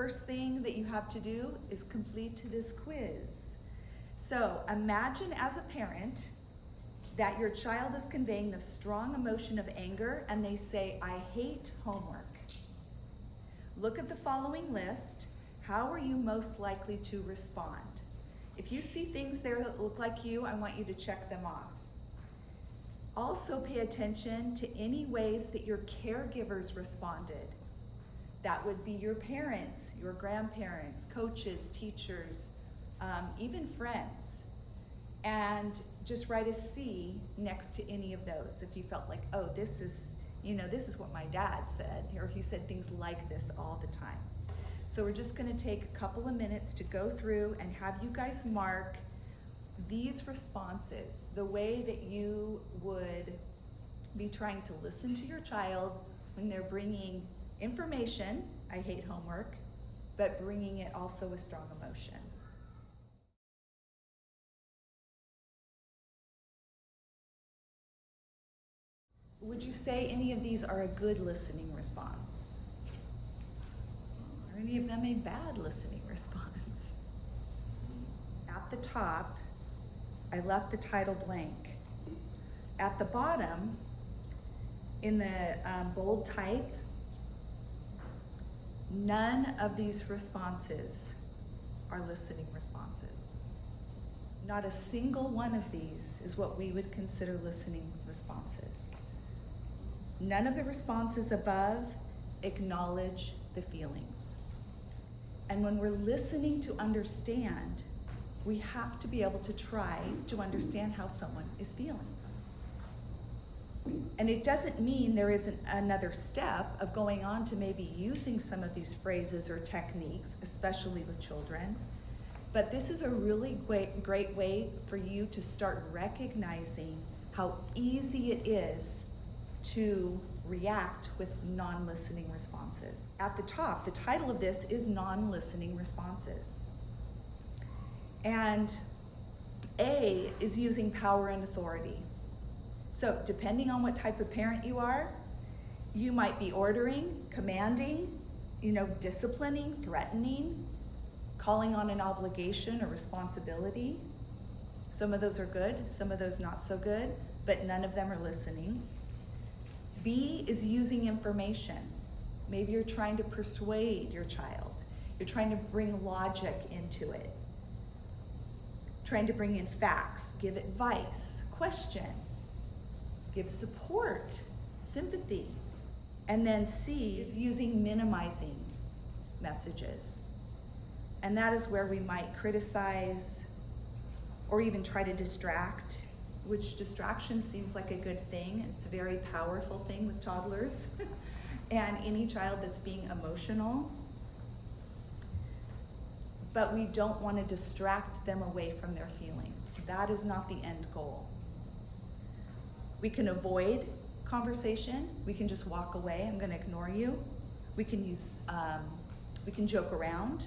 first thing that you have to do is complete this quiz. So imagine as a parent that your child is conveying the strong emotion of anger and they say, "I hate homework." Look at the following list. How are you most likely to respond? If you see things there that look like you, I want you to check them off. Also pay attention to any ways that your caregivers responded. That would be your parents, your grandparents, coaches, teachers, even friends. And just write a C next to any of those if you felt like, oh, this is what my dad said, or he said things like this all the time. So we're just gonna take a couple of minutes to go through and have you guys mark these responses, the way that you would be trying to listen to your child when they're bringing information, "I hate homework," but bringing it also with strong emotion. Would you say any of these are a good listening response? Are any of them a bad listening response? At the top, I left the title blank. At the bottom, in the bold type, none of these responses are listening responses. Not a single one of these is what we would consider listening responses. None of the responses above acknowledge the feelings. And when we're listening to understand, we have to be able to try to understand how someone is feeling. And it doesn't mean there isn't another step of going on to maybe using some of these phrases or techniques, especially with children. But this is a really great way for you to start recognizing how easy it is to react with non-listening responses. At the top, the title of this is non-listening responses. And A is using power and authority. So depending on what type of parent you are, you might be ordering, commanding, disciplining, threatening, calling on an obligation or responsibility. Some of those are good, some of those not so good, but none of them are listening. B is using information. Maybe you're trying to persuade your child. You're trying to bring logic into it. Trying to bring in facts, give advice, question, give support, sympathy. And then C is using minimizing messages. And that is where we might criticize or even try to distract, which distraction seems like a good thing. It's a very powerful thing with toddlers and any child that's being emotional. But we don't want to distract them away from their feelings. That is not the end goal. We can avoid conversation. We can just walk away. I'm going to ignore you. We can joke around,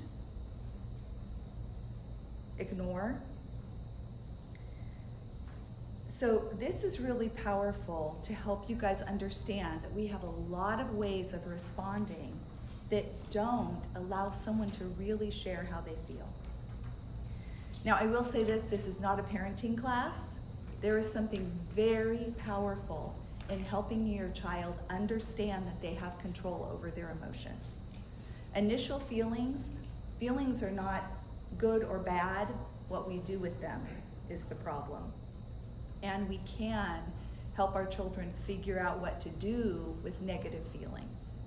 ignore. So this is really powerful to help you guys understand that we have a lot of ways of responding that don't allow someone to really share how they feel. Now, I will say this is not a parenting class. There is something very powerful in helping your child understand that they have control over their emotions. Initial feelings are not good or bad. What we do with them is the problem. And we can help our children figure out what to do with negative feelings.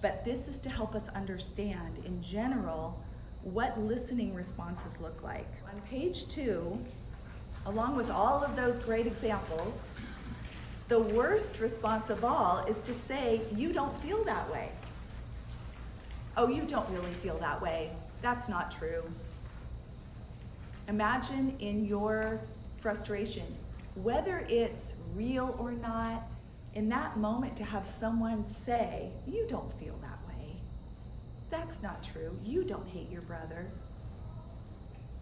But this is to help us understand, in general, what listening responses look like. On page 2, along with all of those great examples, the worst response of all is to say, "You don't feel that way." "Oh, you don't really feel that way. That's not true." Imagine in your frustration, whether it's real or not, in that moment to have someone say, "You don't feel that way. That's not true. You don't hate your brother."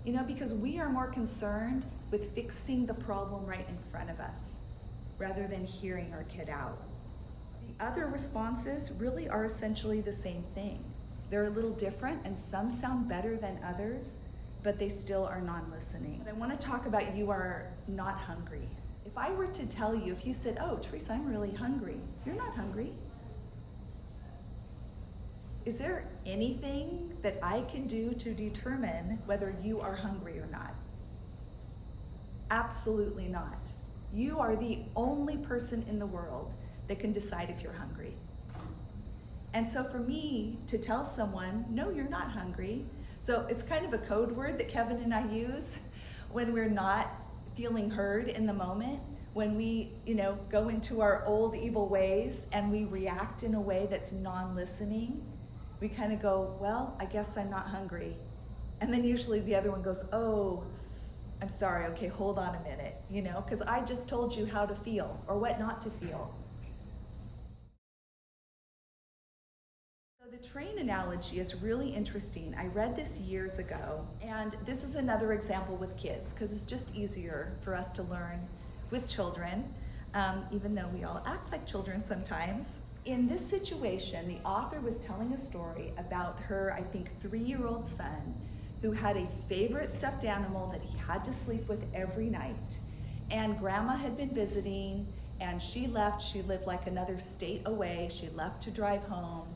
Because we are more concerned with fixing the problem right in front of us rather than hearing our kid out. The other responses really are essentially the same thing. They're a little different, and some sound better than others, but they still are non-listening. But I want to talk about you are not hungry. If I were to tell you, if you said, oh, Teresa, I'm really hungry, you're not hungry. Is there anything that I can do to determine whether you are hungry or not? Absolutely not. You are the only person in the world that can decide if you're hungry. And so for me to tell someone, no, you're not hungry, so it's kind of a code word that Kevin and I use when we're not feeling heard in the moment, when we, go into our old evil ways and we react in a way that's non-listening. We kind of go, well, I guess I'm not hungry. And then usually the other one goes, oh, I'm sorry, okay, hold on a minute, because I just told you how to feel or what not to feel. So the train analogy is really interesting. I read this years ago, and this is another example with kids, because it's just easier for us to learn with children, even though we all act like children sometimes. In this situation, the author was telling a story about her, I think, 3-year-old son who had a favorite stuffed animal that he had to sleep with every night. And grandma had been visiting, and she left. She lived like another state away. She left to drive home.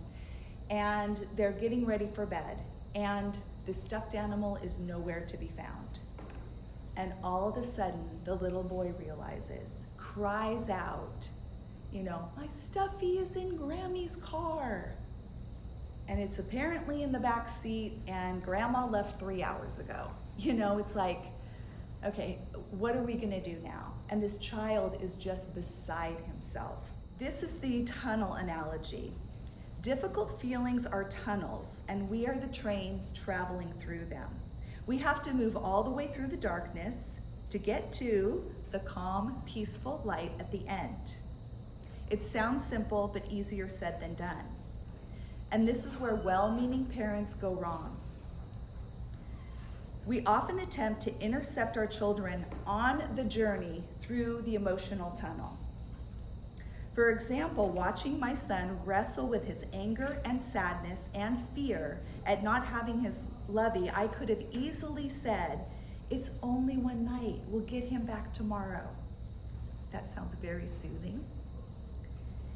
And they're getting ready for bed. And the stuffed animal is nowhere to be found. And all of a sudden, the little boy realizes, cries out, my stuffy is in Grammy's car. And it's apparently in the back seat, and grandma left 3 hours ago. It's like, okay, what are we gonna do now? And this child is just beside himself. This is the tunnel analogy. Difficult feelings are tunnels, and we are the trains traveling through them. We have to move all the way through the darkness to get to the calm, peaceful light at the end. It sounds simple, but easier said than done. And this is where well-meaning parents go wrong. We often attempt to intercept our children on the journey through the emotional tunnel. For example, watching my son wrestle with his anger and sadness and fear at not having his lovey, I could have easily said, it's only one night, we'll get him back tomorrow. That sounds very soothing.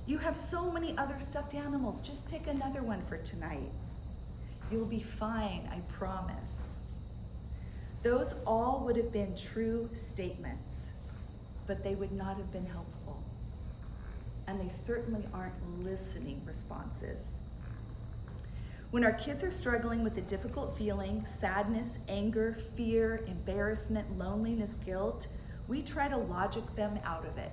You have so many other stuffed animals, just pick another one for tonight. You'll be fine, I promise. Those all would have been true statements, but they would not have been helpful. And they certainly aren't listening responses. When our kids are struggling with a difficult feeling, sadness, anger, fear, embarrassment, loneliness, guilt, we try to logic them out of it.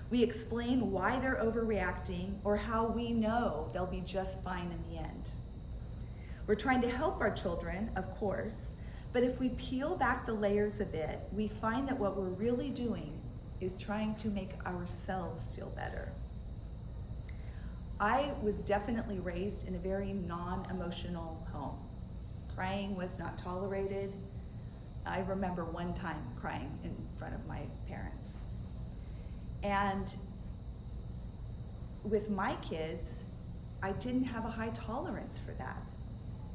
We explain why they're overreacting or how we know they'll be just fine in the end. We're trying to help our children, of course, but if we peel back the layers a bit, we find that what we're really doing is trying to make ourselves feel better. I was definitely raised in a very non-emotional home. Crying was not tolerated. I remember one time crying in front of my parents. And with my kids, I didn't have a high tolerance for that.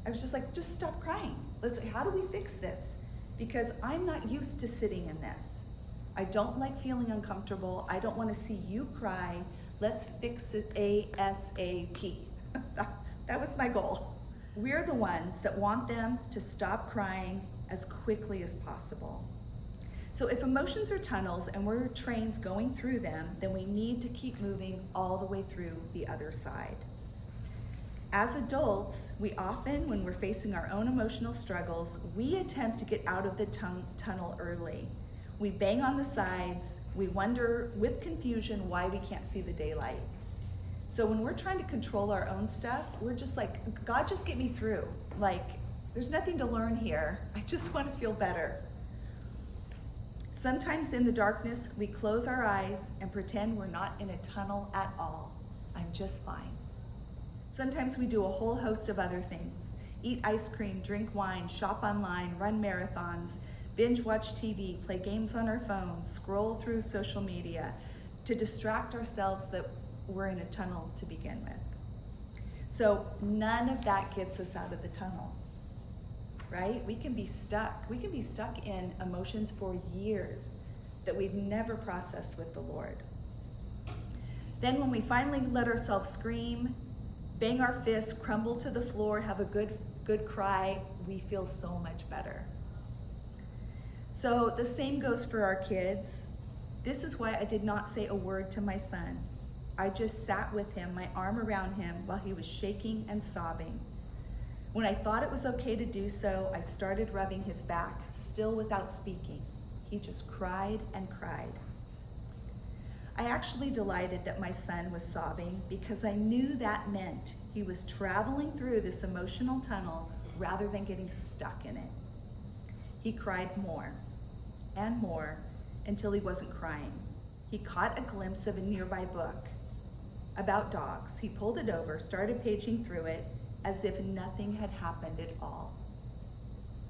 I was just like, just stop crying. How do we fix this? Because I'm not used to sitting in this. I don't like feeling uncomfortable. I don't want to see you cry. Let's fix it ASAP. That was my goal. We're the ones that want them to stop crying as quickly as possible. So if emotions are tunnels and we're trains going through them, then we need to keep moving all the way through the other side. As adults, we often, when we're facing our own emotional struggles, we attempt to get out of the tunnel early. We bang on the sides, we wonder with confusion why we can't see the daylight. So when we're trying to control our own stuff, we're just like, God, just get me through. Like, there's nothing to learn here. I just want to feel better. Sometimes in the darkness, we close our eyes and pretend we're not in a tunnel at all. I'm just fine. Sometimes we do a whole host of other things. Eat ice cream, drink wine, shop online, run marathons, binge watch TV, play games on our phones, scroll through social media to distract ourselves that we're in a tunnel to begin with. So none of that gets us out of the tunnel, right? We can be stuck. We can be stuck in emotions for years that we've never processed with the Lord. Then when we finally let ourselves scream, bang our fists, crumble to the floor, have a good cry, we feel so much better. So the same goes for our kids. This is why I did not say a word to my son. I just sat with him, my arm around him, while he was shaking and sobbing. When I thought it was okay to do so, I started rubbing his back, still without speaking. He just cried and cried. I actually delighted that my son was sobbing because I knew that meant he was traveling through this emotional tunnel rather than getting stuck in it. He cried more and more until he wasn't crying. He caught a glimpse of a nearby book about dogs. He pulled it over, started paging through it as if nothing had happened at all.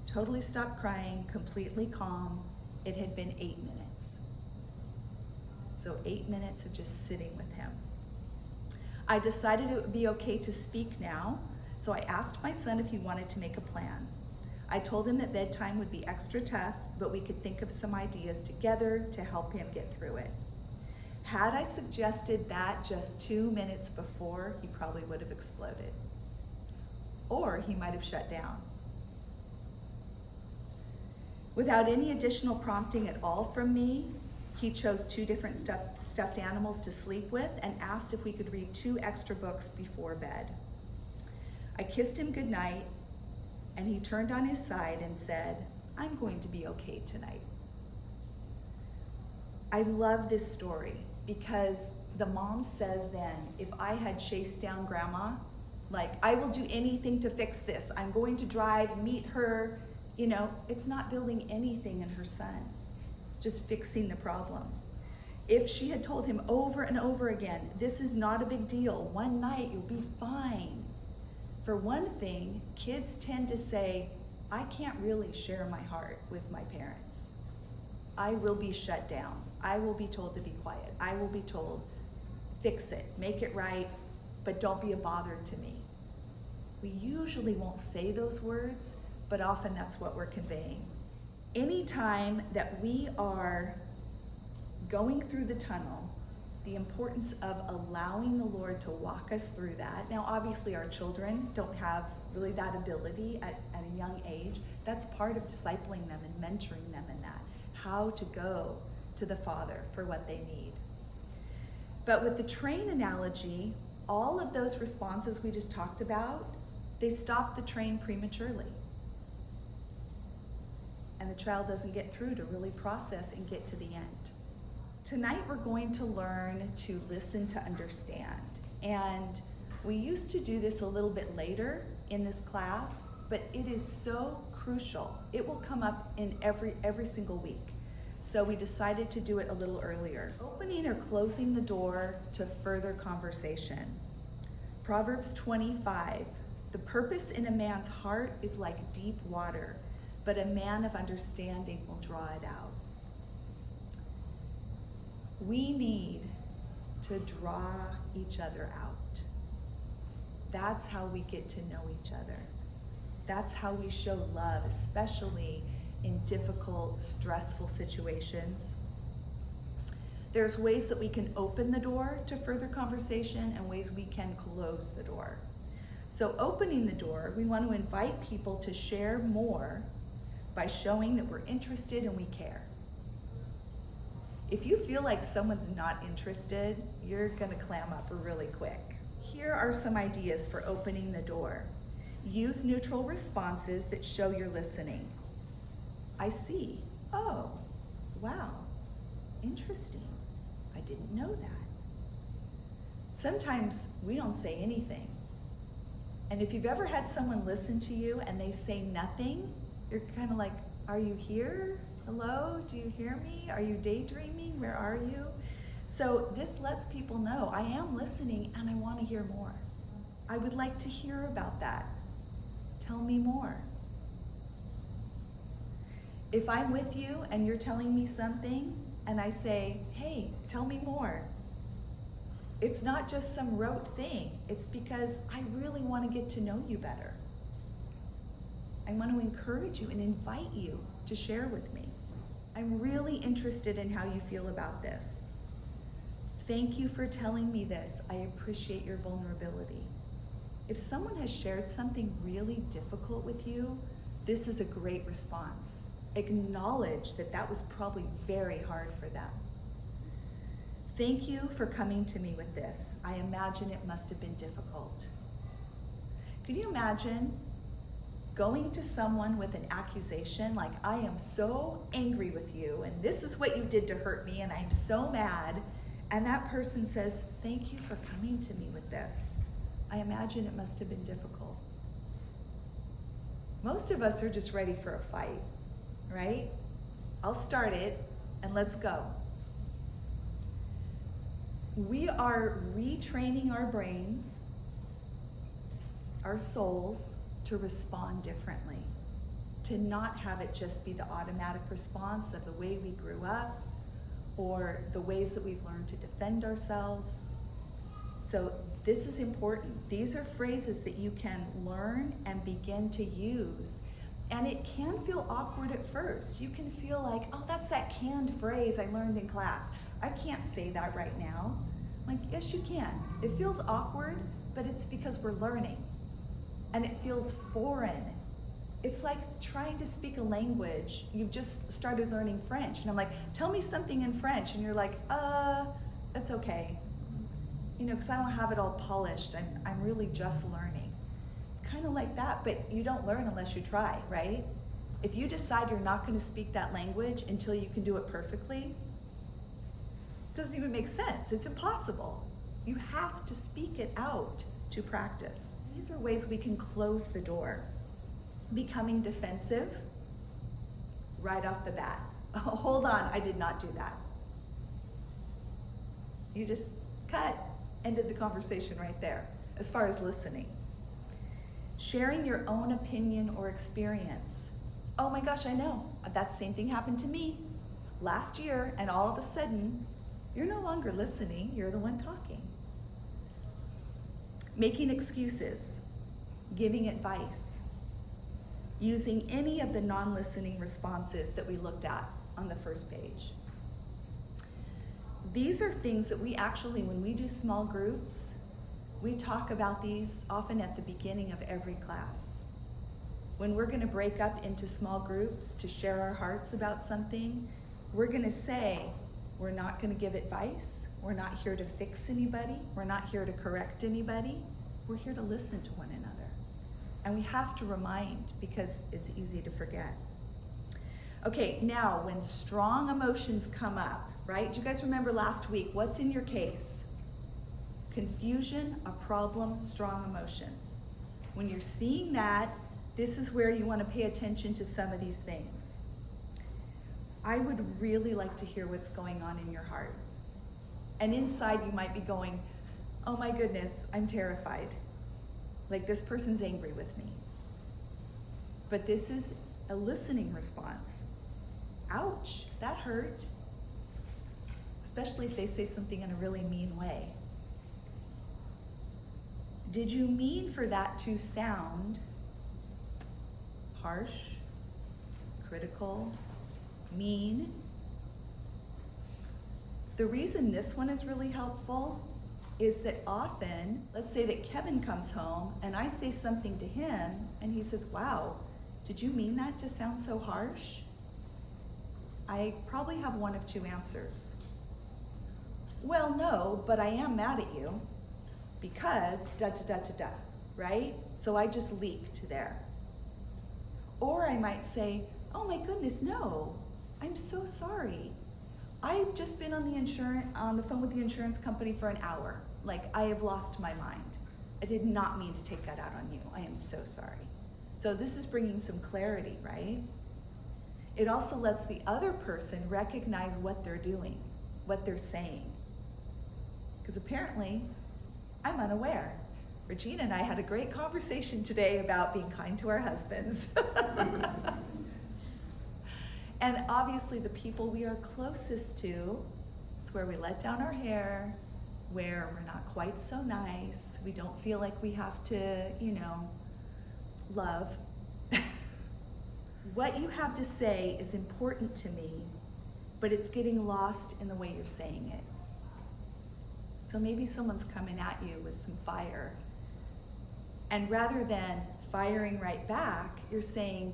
Totally stopped crying, completely calm. It had been 8 minutes. So 8 minutes of just sitting with him. I decided it would be okay to speak now, so I asked my son if he wanted to make a plan. I told him that bedtime would be extra tough, but we could think of some ideas together to help him get through it. Had I suggested that just 2 minutes before, he probably would have exploded. Or he might have shut down. Without any additional prompting at all from me, he chose 2 different stuffed animals to sleep with and asked if we could read 2 extra books before bed. I kissed him goodnight, and he turned on his side and said, "I'm going to be okay tonight." I love this story because the mom says then, if I had chased down grandma, like, I will do anything to fix this. I'm going to drive, meet her. You know, it's not building anything in her son, just fixing the problem. If she had told him over and over again, this is not a big deal. One night you'll be fine. For one thing, kids tend to say, I can't really share my heart with my parents. I will be shut down. I will be told to be quiet. I will be told, fix it, make it right, but don't be a bother to me. We usually won't say those words, but often that's what we're conveying. Anytime that we are going through the tunnel, the importance of allowing the Lord to walk us through that. Now, obviously our children don't have really that ability at a young age. That's part of discipling them and mentoring them in that, how to go to the Father for what they need. But with the train analogy, all of those responses we just talked about, they stop the train prematurely. And the child doesn't get through to really process and get to the end. Tonight we're going to learn to listen to understand. And we used to do this a little bit later in this class, but it is so crucial. It will come up in every single week. So we decided to do it a little earlier. Opening or closing the door to further conversation. Proverbs 25, the purpose in a man's heart is like deep water, but a man of understanding will draw it out. We need to draw each other out. That's how we get to know each other. That's how we show love, especially in difficult, stressful situations. There's ways that we can open the door to further conversation and ways we can close the door. So opening the door, we want to invite people to share more by showing that we're interested and we care. If you feel like someone's not interested, you're gonna clam up really quick. Here are some ideas for opening the door. Use neutral responses that show you're listening. I see. Oh, wow, interesting. I didn't know that. Sometimes we don't say anything. And if you've ever had someone listen to you and they say nothing, you're kind of like, are you here? Hello, do you hear me? Are you daydreaming? Where are you? So this lets people know I am listening and I want to hear more. I would like to hear about that. Tell me more. If I'm with you and you're telling me something and I say, hey, tell me more, It's not just some rote thing. It's because I really want to get to know you better. I want to encourage you and invite you to share with me. I'm really interested in how you feel about this. Thank you for telling me this. I appreciate your vulnerability. If someone has shared something really difficult with you, this is a great response. Acknowledge that that was probably very hard for them. Thank you for coming to me with this. I imagine it must have been difficult. Can you imagine going to someone with an accusation like, I am so angry with you and this is what you did to hurt me and I'm so mad, and that person says, thank you for coming to me with this. I imagine it must have been difficult. Most of us are just ready for a fight, right? I'll start it and let's go. We are retraining our brains, our souls, to respond differently, to not have it just be the automatic response of the way we grew up or the ways that we've learned to defend ourselves. So this is important. These are phrases that you can learn and begin to use. And it can feel awkward at first. You can feel like, oh, that's that canned phrase I learned in class. I can't say that right now. I'm like, yes, you can. It feels awkward, but it's because we're learning. And it feels foreign. It's like trying to speak a language. You've just started learning French. And I'm like, tell me something in French. And you're like, that's okay. You know, because I don't have it all polished. I'm really just learning. It's kind of like that, but you don't learn unless you try, right? If you decide you're not going to speak that language until you can do it perfectly, it doesn't even make sense. It's impossible. You have to speak it out to practice. These are ways we can close the door. Becoming defensive right off the bat. Oh, hold on, I did not do that. You just cut, ended the conversation right there, as far as listening. Sharing your own opinion or experience. Oh my gosh, I know, that same thing happened to me last year, and all of a sudden, you're no longer listening, you're the one talking. Making excuses, giving advice, using any of the non-listening responses that we looked at on the first page. These are things that we actually, when we do small groups, we talk about these often at the beginning of every class. When we're going to break up into small groups to share our hearts about something, we're going to say, we're not going to give advice. We're not here to fix anybody. We're not here to correct anybody. We're here to listen to one another. And we have to remind because it's easy to forget. Okay, now when strong emotions come up, right? Do you guys remember last week? What's in your case? Confusion, a problem, strong emotions. When you're seeing that, this is where you want to pay attention to some of these things. I would really like to hear what's going on in your heart. And inside you might be going, oh my goodness, I'm terrified. Like this person's angry with me. But this is a listening response. Ouch, that hurt. Especially if they say something in a really mean way. Did you mean for that to sound harsh, critical, mean? The reason this one is really helpful is that often, let's say that Kevin comes home and I say something to him and he says, wow, did you mean that to sound so harsh? I probably have one of two answers. Well, no, but I am mad at you because da-da-da-da-da, right? So I just leaked there. Or I might say, oh my goodness, no, I'm so sorry. I've just been on the phone with the insurance company for an hour. Like, I have lost my mind. I did not mean to take that out on you. I am so sorry. So this is bringing some clarity, right? It also lets the other person recognize what they're doing, what they're saying. Because apparently, I'm unaware. Regina and I had a great conversation today about being kind to our husbands. And obviously the people we are closest to, it's where we let down our hair, where we're not quite so nice. We don't feel like we have to, love. What you have to say is important to me, but it's getting lost in the way you're saying it. So maybe someone's coming at you with some fire, and rather than firing right back, you're saying,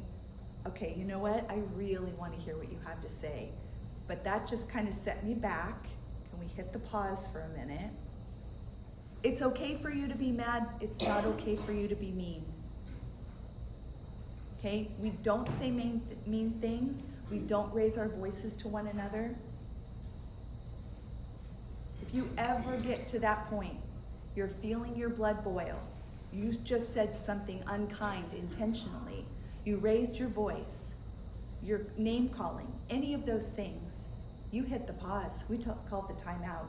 okay, you know what? I really want to hear what you have to say, but that just kind of set me back. Can we hit the pause for a minute? It's okay for you to be mad. It's not okay for you to be mean. Okay? We don't say mean things. We don't raise our voices to one another. If you ever get to that point, you're feeling your blood boil, you just said something unkind intentionally, you raised your voice, you're name calling, any of those things, you hit the pause. We call it the timeout.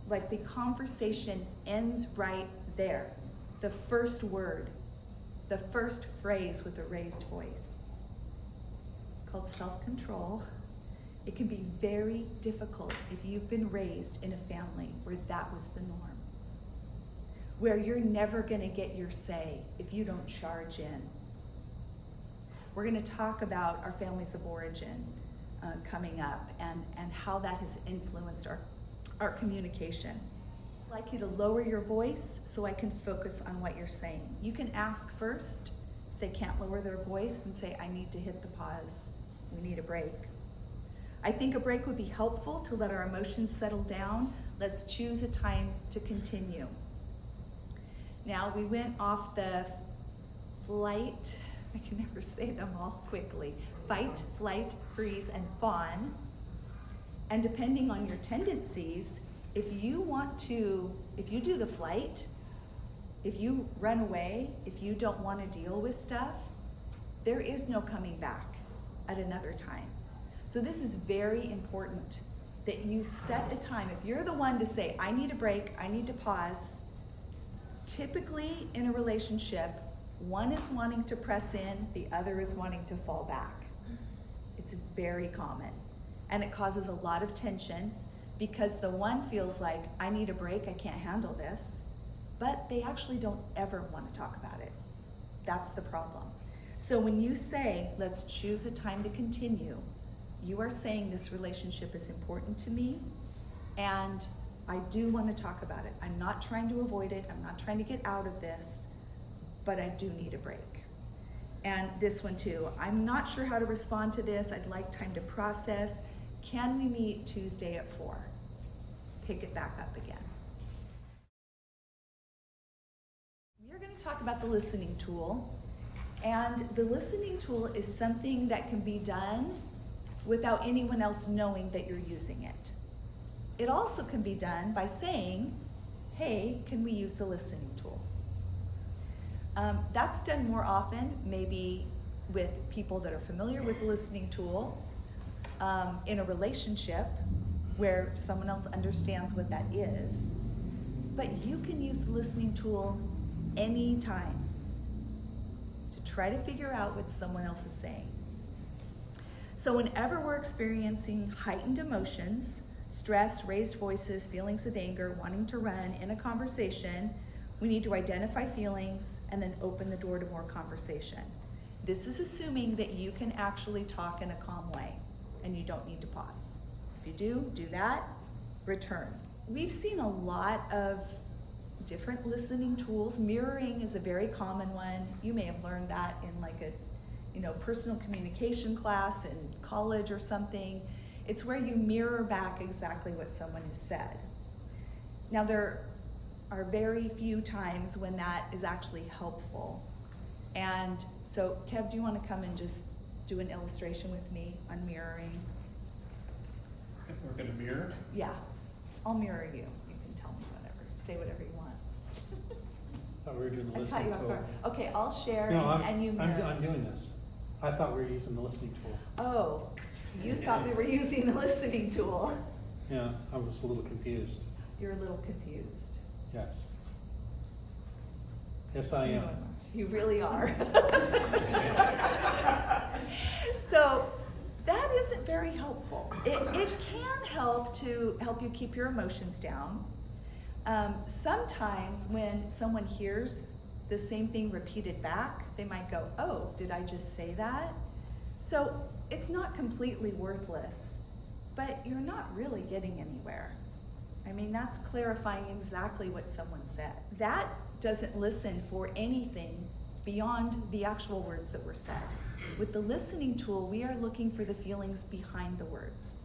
Like the conversation ends right there. The first word, the first phrase with a raised voice. It's called self-control. It can be very difficult if you've been raised in a family where that was the norm, where you're never going to get your say if you don't charge in. We're going to talk about our families of origin coming up and how that has influenced our communication. I'd like you to lower your voice so I can focus on what you're saying. You can ask first. If they can't lower their voice, and say, I need to hit the pause. We need a break. I think a break would be helpful to let our emotions settle down. Let's choose a time to continue. Now, we went off the flight. I can never say them all quickly. Fight, flight, freeze, and fawn. And depending on your tendencies, if you do the flight, if you run away, if you don't want to deal with stuff, there is no coming back at another time. So this is very important that you set a time. If you're the one to say, I need a break, I need to pause, typically in a relationship, one is wanting to press in, the other is wanting to fall back. It's very common. And it causes a lot of tension because the one feels like, I need a break, I can't handle this, but they actually don't ever want to talk about it. That's the problem. So when you say, let's choose a time to continue, you are saying this relationship is important to me and I do want to talk about it. I'm not trying to avoid it, I'm not trying to get out of this, but I do need a break. And this one too, I'm not sure how to respond to this, I'd like time to process. Can we meet Tuesday at 4? Pick it back up again. We're going to talk about the listening tool. And the listening tool is something that can be done without anyone else knowing that you're using it. It also can be done by saying, hey, can we use the listening tool? That's done more often, maybe with people that are familiar with the listening tool, in a relationship where someone else understands what that is. But you can use the listening tool anytime to try to figure out what someone else is saying. So whenever we're experiencing heightened emotions, stress, raised voices, feelings of anger, wanting to run in a conversation, we need to identify feelings and then open the door to more conversation. This is assuming that you can actually talk in a calm way and you don't need to pause. If you do that, return. We've seen a lot of different listening tools. Mirroring is a very common one. You may have learned that in like a personal communication class in college or something. It's where you mirror back exactly what someone has said. Now there are very few times when that is actually helpful. And so Kev, do you want to come and just do an illustration with me on mirroring? We're going to mirror? Yeah, I'll mirror you. You can tell me whatever, say whatever you want. I thought we were doing the I listening caught you off tool. guard. Okay, I'll share No, and you mirror. I'm doing this. I thought we were using the listening tool. Oh, you thought we were using the listening tool. Yeah, I was a little confused. You're a little confused. Yes. Yes, I am. You really are. So that isn't very helpful. It can help you keep your emotions down, Sometimes when someone hears the same thing repeated back, they might go, oh, did I just say that? So it's not completely worthless, but you're not really getting anywhere. I mean, that's clarifying exactly what someone said. That doesn't listen for anything beyond the actual words that were said. With the listening tool, we are looking for the feelings behind the words.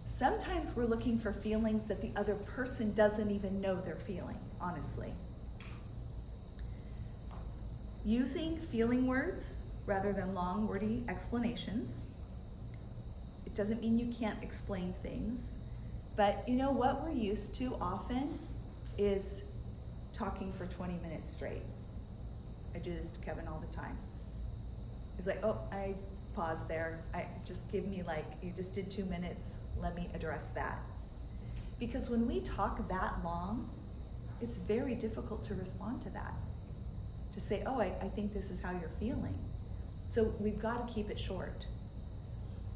Sometimes we're looking for feelings that the other person doesn't even know they're feeling, honestly. Using feeling words rather than long, wordy explanations. It doesn't mean you can't explain things, but you know what we're used to often is talking for 20 minutes straight. I do this to Kevin all the time. He's like, oh, I paused there. Just give me you just did 2 minutes. Let me address that. Because when we talk that long, it's very difficult to respond to that. To say, oh, I think this is how you're feeling. So we've got to keep it short.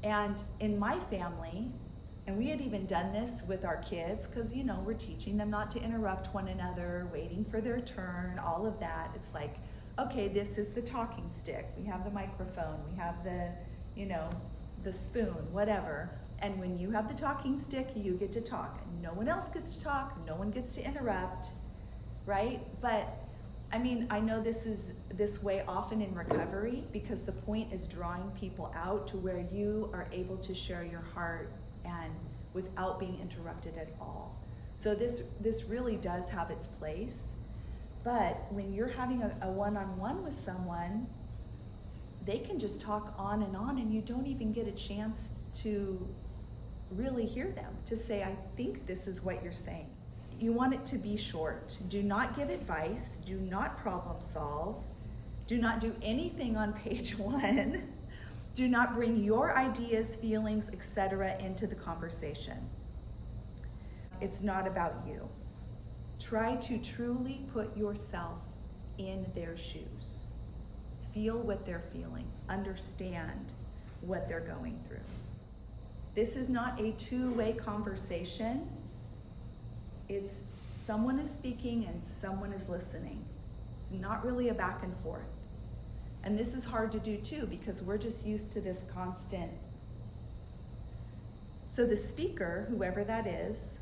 And in my family, and we had even done this with our kids, because we're teaching them not to interrupt one another, waiting for their turn, all of that. It's like, okay, this is the talking stick. We have the microphone, we have the spoon, whatever. And when you have the talking stick, you get to talk. No one else gets to talk, no one gets to interrupt, right? But I mean, I know this is this way often in recovery, because the point is drawing people out to where you are able to share your heart and without being interrupted at all. So this really does have its place. But when you're having a one-on-one with someone, they can just talk on and you don't even get a chance to really hear them, to say, I think this is what you're saying. You want it to be short. Do not give advice. Do not problem solve. Do not do anything on page 1. Do not bring your ideas, feelings, etc. into the conversation. It's not about you. Try to truly put yourself in their shoes. Feel what they're feeling. Understand what they're going through. This is not a two-way conversation. It's someone is speaking and someone is listening. It's not really a back and forth. And this is hard to do too, because we're just used to this constant. So the speaker, whoever that is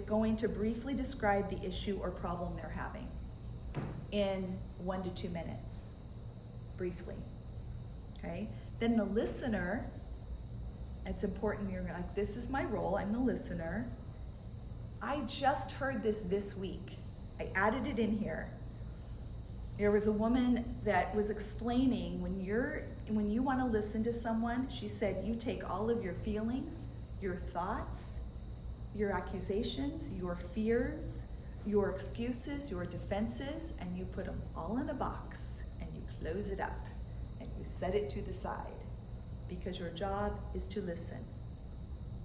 going to briefly describe the issue or problem they're having in 1 to 2 minutes, briefly, okay? Then the listener, it's important, you're like, this is my role, I'm the listener. I just heard this week. I added it in here. There was a woman that was explaining when you want to listen to someone, she said, you take all of your feelings, your thoughts, your accusations, your fears, your excuses, your defenses, and you put them all in a box and you close it up and you set it to the side, because your job is to listen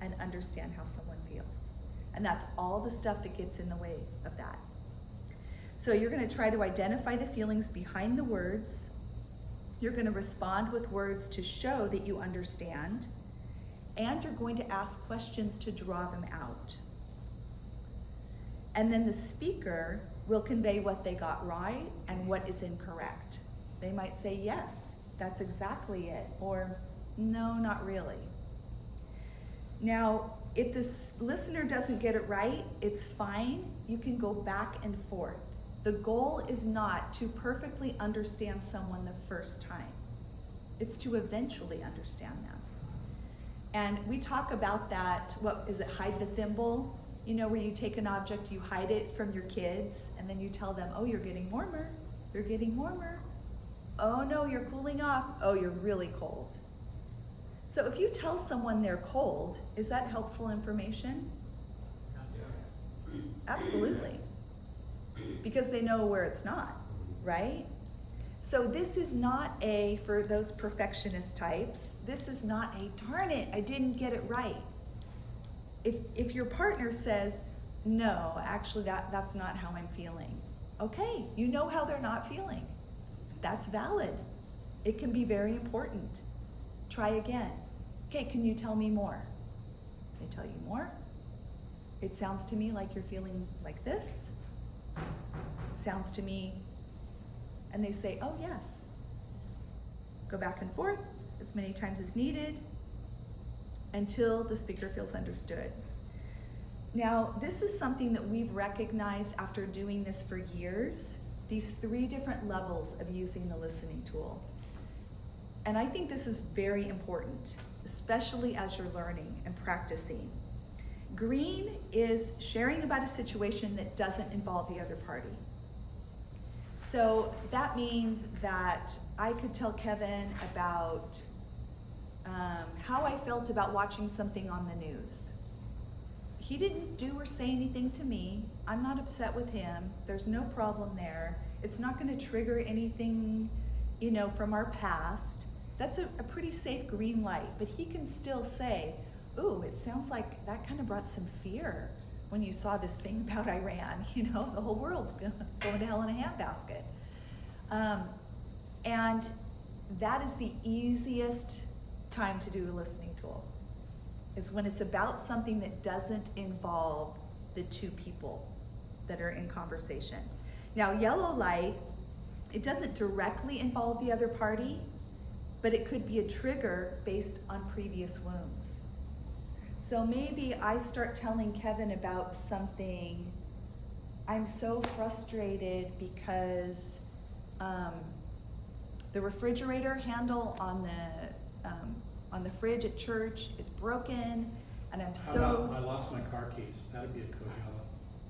and understand how someone feels. And that's all the stuff that gets in the way of that. So you're going to try to identify the feelings behind the words. You're going to respond with words to show that you understand. And you're going to ask questions to draw them out. And then the speaker will convey what they got right and what is incorrect. They might say, yes, that's exactly it, or no, not really. Now, if this listener doesn't get it right, it's fine. You can go back and forth. The goal is not to perfectly understand someone the first time. It's to eventually understand them. And we talk about that, what is it, hide the thimble? Where you take an object, you hide it from your kids, and then you tell them, oh, you're getting warmer. You're getting warmer. Oh no, you're cooling off. Oh, you're really cold. So if you tell someone they're cold, is that helpful information? Yeah. Absolutely. Because they know where it's not, right? So this is not for those perfectionist types, this is not a, darn it, I didn't get it right. If your partner says, no, actually that's not how I'm feeling. Okay, you know how they're not feeling. That's valid. It can be very important. Try again. Okay, can you tell me more? They tell you more. It sounds to me like you're feeling like this. It sounds to me, and they say, oh yes. Go back and forth as many times as needed until the speaker feels understood. Now, this is something that we've recognized after doing this for years, these 3 different levels of using the listening tool. And I think this is very important, especially as you're learning and practicing. Green is sharing about a situation that doesn't involve the other party. So that means that I could tell Kevin about how I felt about watching something on the news. He didn't do or say anything to me. I'm not upset with him. There's no problem there. It's not going to trigger anything, from our past. That's a pretty safe green light, but he can still say, ooh, it sounds like that kind of brought some fear when you saw this thing about Iran. The whole world's going to hell in a handbasket. And that is the easiest time to do a listening tool, is when it's about something that doesn't involve the 2 people that are in conversation. Now, yellow light, it doesn't directly involve the other party, but it could be a trigger based on previous wounds. So maybe I start telling Kevin about something. I'm so frustrated because the refrigerator handle on the fridge at church is broken, and I'm How about, I lost my car keys? That'd be a code yellow.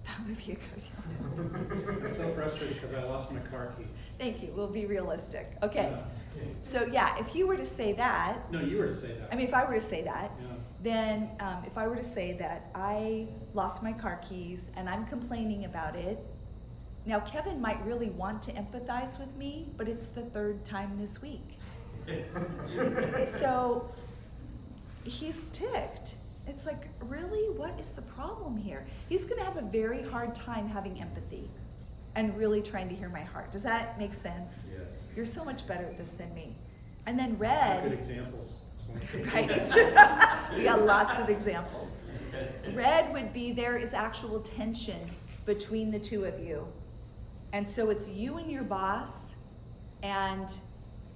That would be a good. I'm so frustrated because I lost my car keys. Thank you. We'll be realistic. Okay. Yeah. So yeah, if you were to say that. No, you were to say that. I mean, if I were to say that, Yeah. then if I were to say that I lost my car keys and I'm complaining about it, now Kevin might really want to empathize with me, but it's the 3rd time this week. So he's ticked. It's like, really? What is the problem here? He's going to have a very hard time having empathy and really trying to hear my heart. Does that make sense? Yes. You're so much better at this than me. And then Good red. examples. Right. We got lots of examples. Red would be there is actual tension between the 2 of you. And so it's you and your boss, and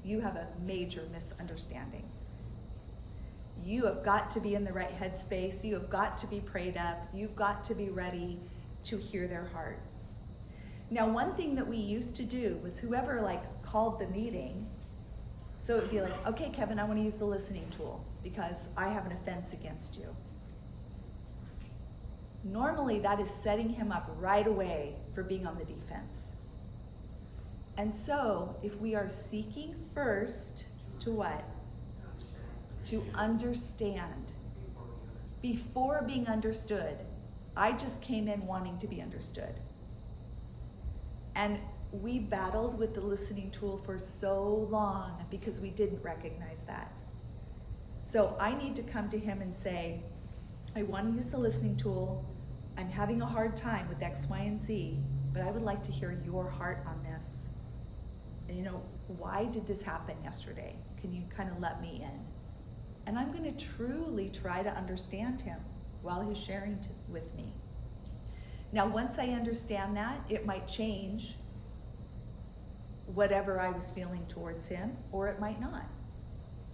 you have a major misunderstanding. You have got to be in the right headspace. You have got to be prayed up. You've got to be ready to hear their heart. Now, one thing that we used to do was whoever called the meeting, so it'd be like, okay, Kevin, I want to use the listening tool because I have an offense against you. Normally, that is setting him up right away for being on the defense. And so, if we are seeking first to what? To understand before being understood. I just came in wanting to be understood. And we battled with the listening tool for so long because we didn't recognize that. So I need to come to him and say, I want to use the listening tool. I'm having a hard time with X, Y, and Z, but I would like to hear your heart on this. And why did this happen yesterday? Can you kind of let me in? And I'm going to truly try to understand him while he's sharing with me. Now, once I understand that, it might change whatever I was feeling towards him, or it might not.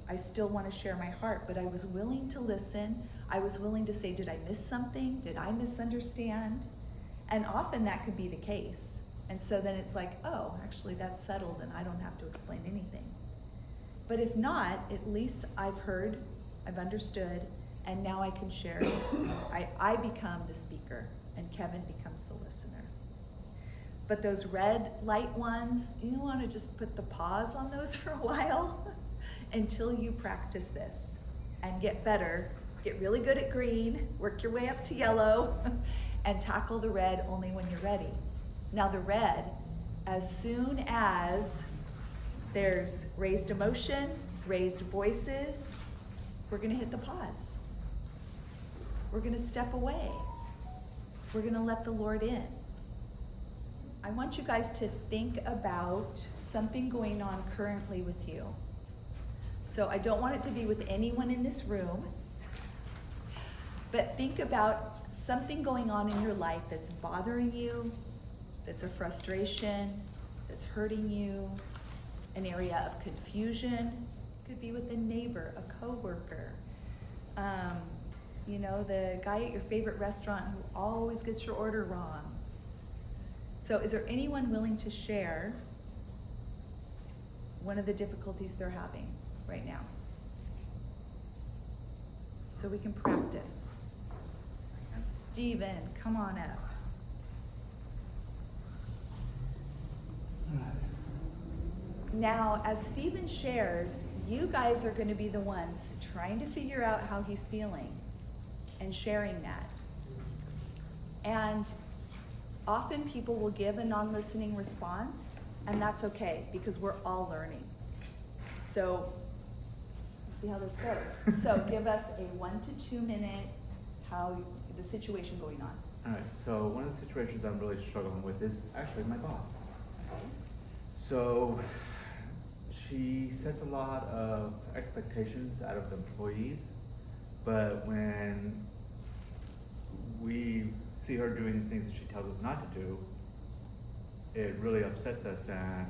I still want to share my heart, but I was willing to listen. I was willing to say, did I miss something? Did I misunderstand? And often that could be the case. And so then it's like, oh, actually that's settled and I don't have to explain anything. But if not, at least I've heard, I've understood, and now I can share. I become the speaker and Kevin becomes the listener. But those red light ones, you want to just put the pause on those for a while until you practice this and get better. Get really good at green, work your way up to yellow, and tackle the red only when you're ready. Now the red, as soon as there's raised emotion, raised voices, we're going to hit the pause. We're going to step away. We're going to let the Lord in. I want you guys to think about something going on currently with you. So I don't want it to be with anyone in this room. But think about something going on in your life that's bothering you, that's a frustration, that's hurting you, an area of confusion. Could be with a neighbor, a coworker. You know, the guy at your favorite restaurant who always gets your order wrong. So is there anyone willing to share one of the difficulties they're having right now? So we can practice. Stephen, come on up. Now, as Stephen shares, you guys are going to be the ones trying to figure out how he's feeling and sharing that. And often people will give a non-listening response, and that's okay because we're all learning. So we'll see how this goes. So give us a 1 to 2 minute the situation going on. All right, so one of the situations I'm really struggling with is actually my boss. So she sets a lot of expectations out of the employees, but when we see her doing things that she tells us not to do, it really upsets us, and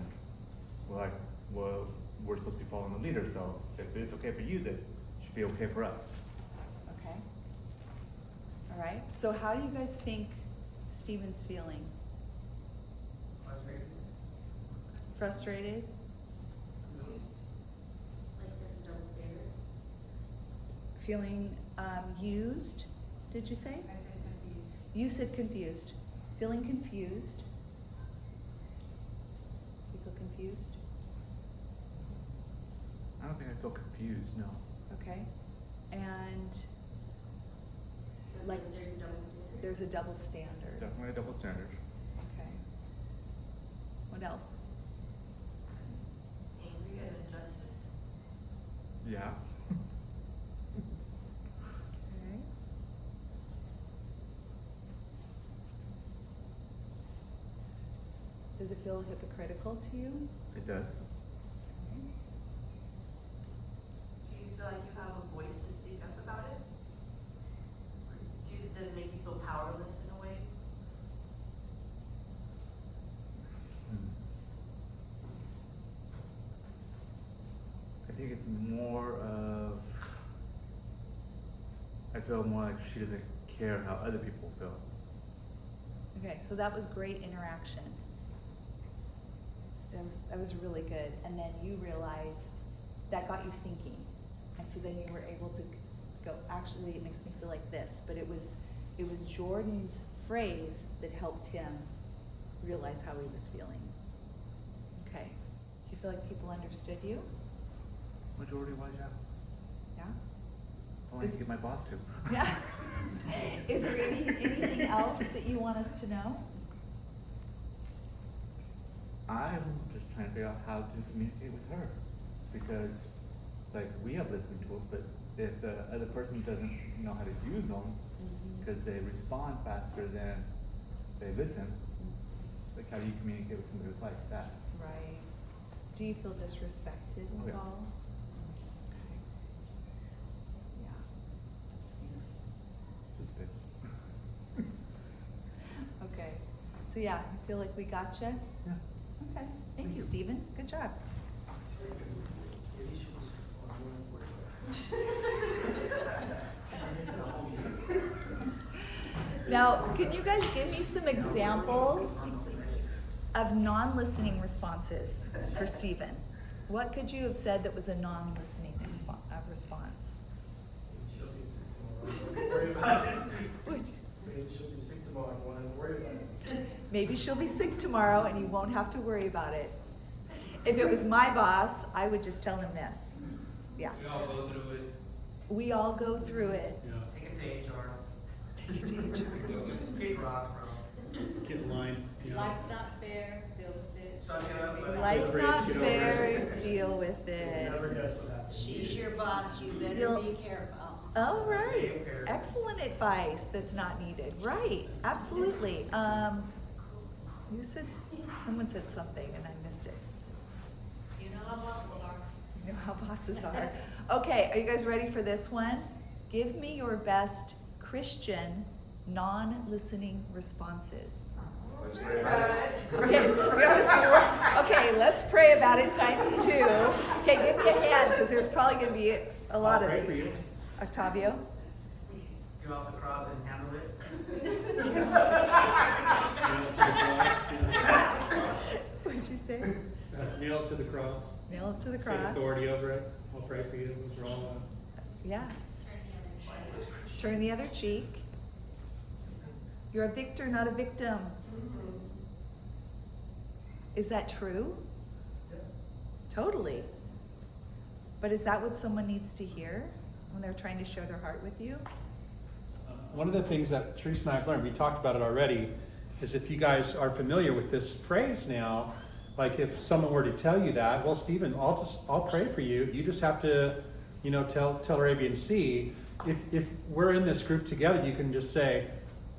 we're like, well, we're supposed to be following the leader, so if it's okay for you, then it should be okay for us. Okay. All right. So how do you guys think Stephen's feeling? Frustrated? Confused. Like there's a double standard. Feeling used, did you say? I said confused. You said confused. Feeling confused. Do you feel confused? I don't think I feel confused, no. Okay. And So like there's a double standard. there's a double standard. Definitely a double standard. Okay. What else? Angry at injustice. Yeah. Okay. Does it feel hypocritical to you? It does. Do you feel like you have a voice to speak up about it? Does it make you feel powerless in a way? I think it's more of, I feel more like she doesn't care how other people feel. Okay, so that was great interaction. That was really good. And then you realized that got you thinking. And so then you were able to go, actually it makes me feel like this, but it was Jordan's phrase that helped him realize how he was feeling. Okay. Do you feel like people understood you? Majority wise, yeah. Yeah? I want to get my boss to. Yeah. Is there anything else that you want us to know? I'm just trying to figure out how to communicate with her, because it's like we have listening tools, but if the other person doesn't know how to use them, because they respond faster than they listen, it's like how do you communicate with somebody like that? Right. Do you feel disrespected Oh, at yeah. all? Okay. Yeah. That stinks. Just big. Okay. So yeah, I feel like we gotcha. Yeah. Okay. Thank you, Stephen. Good job. Now, can you guys give me some examples of non-listening responses for Stephen? What could you have said that was a non-listening response? She'll be sick tomorrow. Don't worry about it. What? Maybe she'll be sick tomorrow. You won't have to worry about it. Maybe she'll be sick tomorrow and you won't have to worry about it. If it was my boss, I would just tell him this. Yeah. We all go through it. We all go through it. Yeah. Take it to HR. Take it to HR. Big rock from. Get in line, you know. Life's not fair, deal with it. Suck it up, but. Life's not Get over fair, it. deal with You'll it. never guess what happens. She's your boss, you better You'll- be careful. All right, excellent advice that's not needed. Right, absolutely. You said, someone said something and I missed it. You know how bosses are. You know how bosses are. Okay, are you guys ready for this one? Give me your best Christian non-listening responses? Let's pray about it. Okay, let's pray about it times 2. Okay, give me a hand because there's probably going to be a lot I'll of pray for these. you. Octavio? Get off the cross and handle it. Nail it to the cross. What'd you say? Nail it to the cross. Nail it to the Take cross. authority over it. I'll pray for you. Those are all. Yeah. Turn the other cheek. Turn the other cheek. You're a victor, not a victim. Is that true? Totally. But is that what someone needs to hear when they're trying to share their heart with you? One of the things that Teresa and I have learned, we talked about it already, is if you guys are familiar with this phrase now, like if someone were to tell you that, well, Stephen, I'll pray for you. You just have to, tell her A, B, and C. If we're in this group together, you can just say,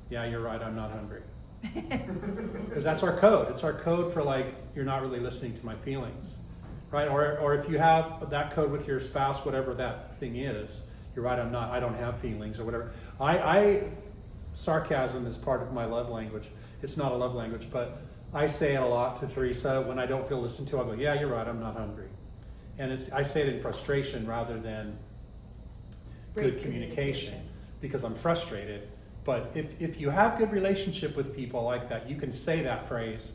yeah, you're right, I'm not hungry. Because that's our code. It's our code for like, you're not really listening to my feelings, right? Or if you have that code with your spouse, whatever that thing is, you're right, I don't have feelings or whatever. Sarcasm is part of my love language. It's not a love language, but I say it a lot to Teresa. When I don't feel listened to, I'll go, yeah, you're right, I'm not hungry. And I say it in frustration rather than Great good communication because I'm frustrated. But if you have good relationship with people like that, you can say that phrase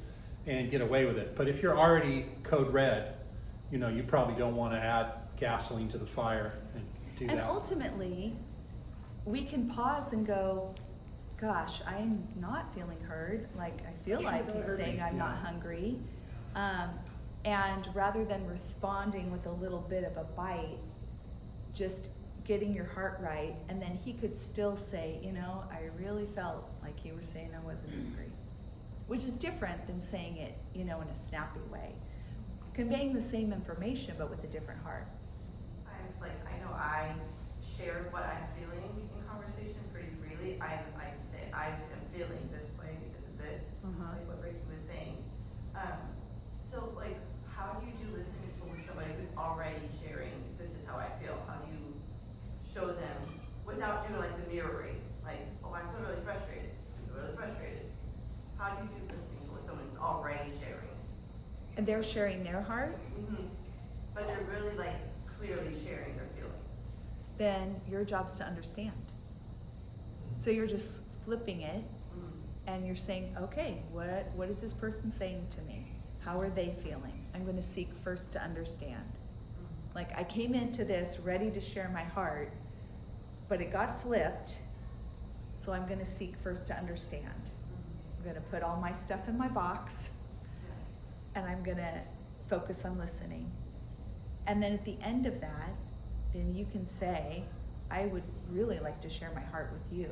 and get away with it. But if you're already code red, you probably don't want to add gasoline to the fire and do And that. ultimately, we can pause and go, gosh, I'm not feeling heard. Like, I feel like he's saying I'm not hungry. And rather than responding with a little bit of a bite, just getting your heart right, and then he could still say, I really felt like you were saying I wasn't hungry, which is different than saying it, in a snappy way. Conveying the same information, but with a different heart. I know I share what I'm feeling in conversation pretty freely. I can say I am feeling this way because of this, like what Ricky was saying. So how do you do listening to somebody who's already sharing, this is how I feel? How do you show them without doing the mirroring? I feel really frustrated. I feel really frustrated. How do you do listening to what someone who's already sharing? And they're sharing their heart, But they're really clearly sharing their feelings. then your job's to understand. So you're just flipping it and you're saying, okay, what is this person saying to me? How are they feeling? I'm going to seek first to understand. I came into this ready to share my heart, but it got flipped, so I'm going to seek first to understand. I'm going to put all my stuff in my box, and I'm going to focus on listening. And then at the end of that, then you can say, I would really like to share my heart with you.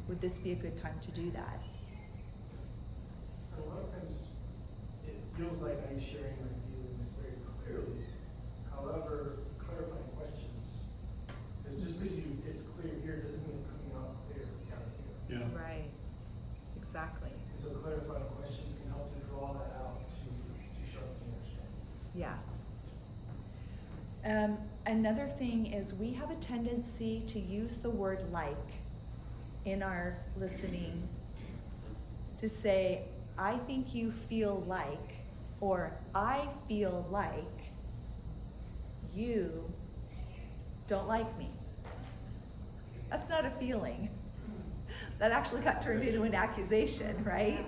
Would this be a good time to do that? A lot of times, it feels like I'm sharing my feelings very clearly. However, clarifying questions, because just because it's clear here doesn't mean it's coming out clear down here. Yeah. Right. Exactly. And so clarifying questions can help to draw that out to sharpen the understanding. Yeah. Another thing is we have a tendency to use the word like in our listening to say, I think you feel like, or I feel like you don't like me. That's not a feeling. That actually got turned into an accusation, right?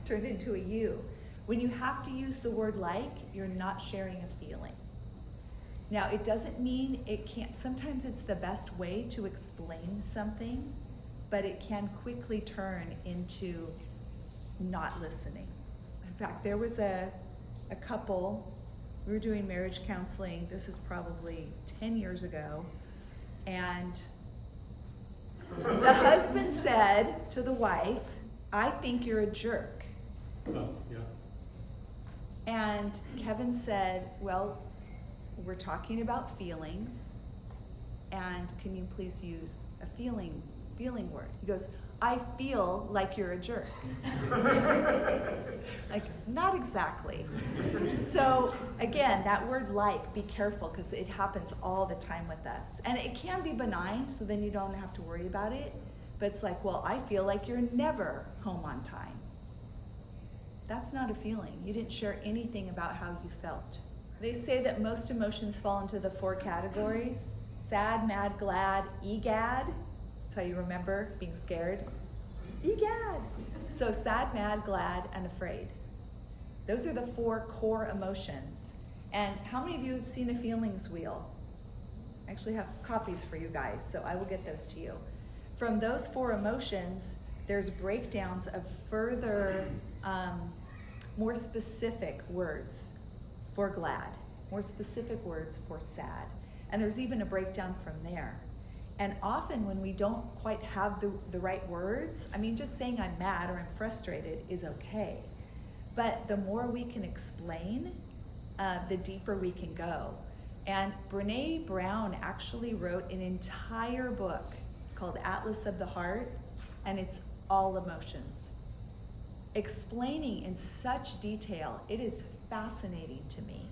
Turned into a you. When you have to use the word like, you're not sharing a feeling. Now, it doesn't mean it can't, sometimes it's the best way to explain something, but it can quickly turn into not listening. In fact, there was a couple, we were doing marriage counseling, this was probably 10 years ago, and the husband said to the wife, I think you're a jerk. Oh, yeah. And Kevin said, well, we're talking about feelings, and can you please use a feeling word? He goes, I feel like you're a jerk. Not exactly. So again, that word like, be careful, because it happens all the time with us. And it can be benign, so then you don't have to worry about it. But it's like, well, I feel like you're never home on time. That's not a feeling. You didn't share anything about how you felt. They say that most emotions fall into the 4 categories: sad, mad, glad, egad. That's how you remember being scared. Egad. So sad, mad, glad, and afraid. Those are the 4 core emotions. And how many of you have seen a feelings wheel? I actually have copies for you guys, so I will get those to you. From those 4 emotions, there's breakdowns of further, more specific words for glad, more specific words for sad. And there's even a breakdown from there. And often when we don't quite have the right words, I mean, just saying I'm mad or I'm frustrated is okay. But the more we can explain, the deeper we can go. And Brene Brown actually wrote an entire book called Atlas of the Heart, and it's all emotions. Explaining in such detail, it is fascinating to me.